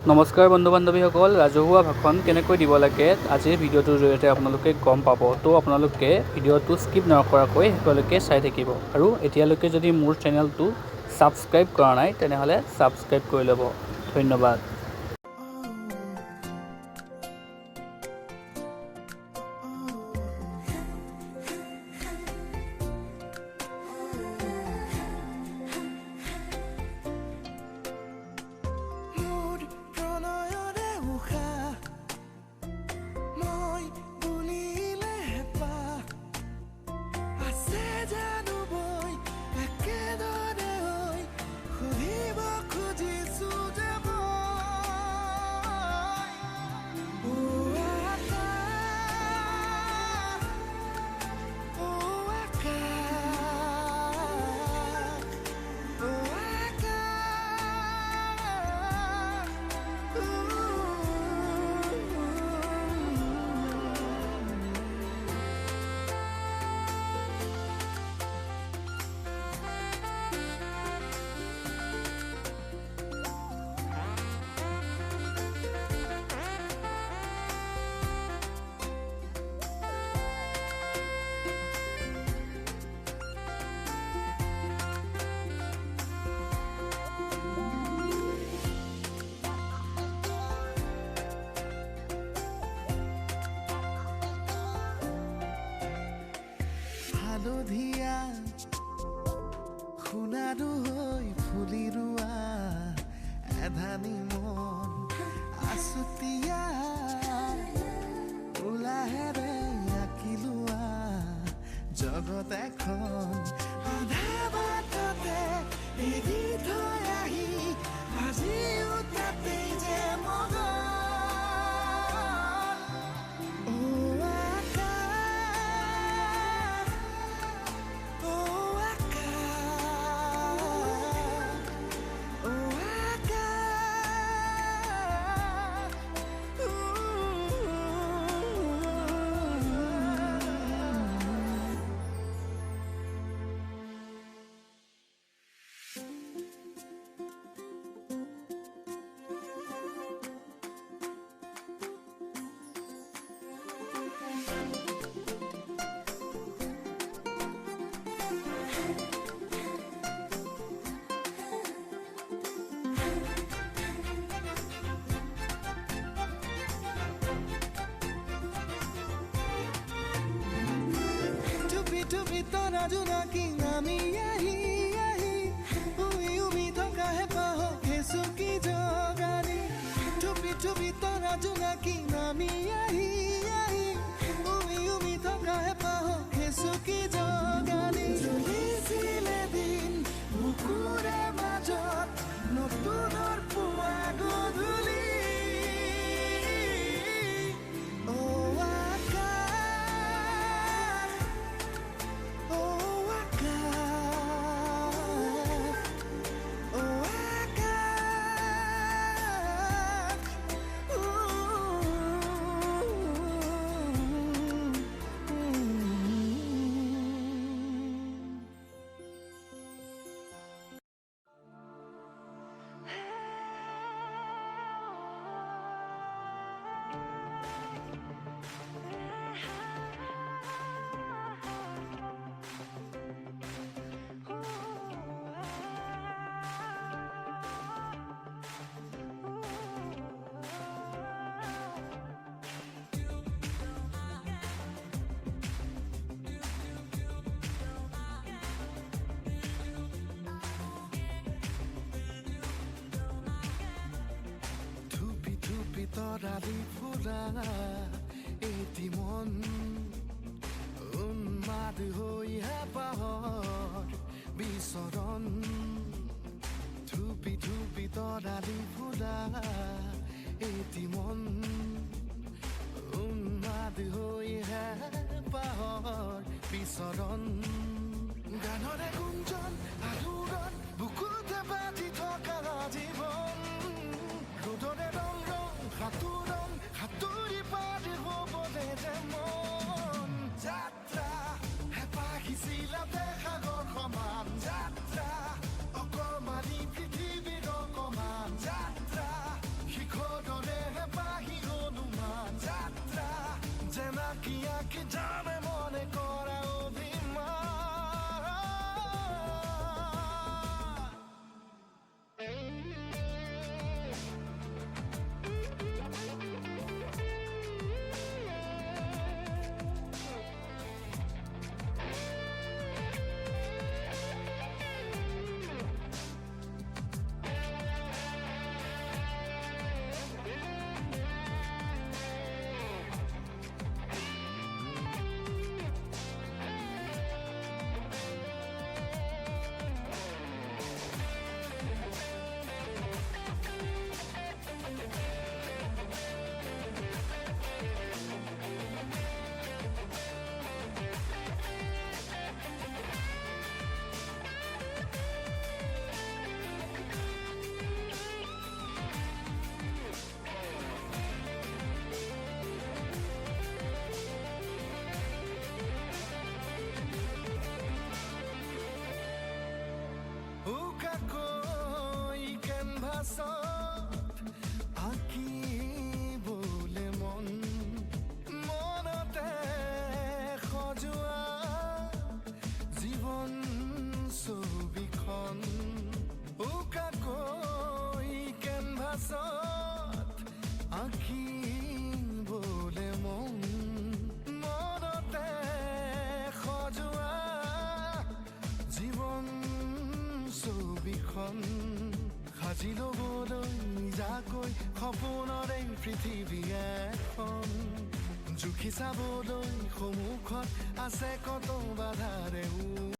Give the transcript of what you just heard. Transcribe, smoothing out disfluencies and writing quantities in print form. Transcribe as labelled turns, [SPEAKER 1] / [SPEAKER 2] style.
[SPEAKER 1] নমস্কাৰ বন্ধু বান্ধৱীসকল, ৰাজহুৱা ভাষণ কেনেকৈ দিব লাগে আজিৰ ভিডিঅ'টোৰ জৰিয়তে আপোনালোকে গম পাব। তো আপোনালোকে ভিডিঅ'টো স্কিপ নকৰাকৈ শেষলৈকে চাই থাকিব। আৰু এতিয়ালৈকে যদি মোৰ চেনেলটো ছাবস্ক্ৰাইব কৰা নাই তেনেহ'লে ছাবস্ক্ৰাইব কৰি ল'ব। ধন্যবাদ।
[SPEAKER 2] হালধীয়া সোণাৰু হৈ ফুলি ৰোৱা এধানি মন আছুতীয়া উলাহেৰে আঁকি লোৱা জগত এখন আধা বাটতে এৰি থৈ আহি আজিও তাতেই যে মগন তুমি তৰা জোনাকী নামি আহি উমি থকাহে পাহ কেঁচু কি জগানী টুপি তৰা জোনাকী নামি আহি উমি থকাহে পাহ কেঁচু কি জগানী চলিছিলে দিন বুকুৰে মাজত নতুনৰ পুৱা গধূলি তৰালি ফুৰা এটি মন উন্মাদ হৈ হেঁপাহৰ বিচৰণ ধুপি তৰালি ফুৰা এটি মন উন্মাদ হৈ হেঁপাহৰ বিচৰণ গানৰে গুঞ্জন আলোড়ন বুকুতে বাজি থকা জীৱন ৰ'দৰে ৰং সাতুৰি পাৰি হ'বলে যে মন যাত্ৰা হেঁপাহিছিলা সাগৰ সমান যাত্ৰা অকমানি পৃথিৱীৰ অকমান যাত্ৰা শিখৰ পাছত আঁকিবলে মনতে সজোৱা জীৱন ছবিখন সাজি ল'বলৈ নিজাকৈ সপোনৰে পৃথিৱী এখন জুখি চাবলৈ সন্মুখত আছে কত বাধাৰেও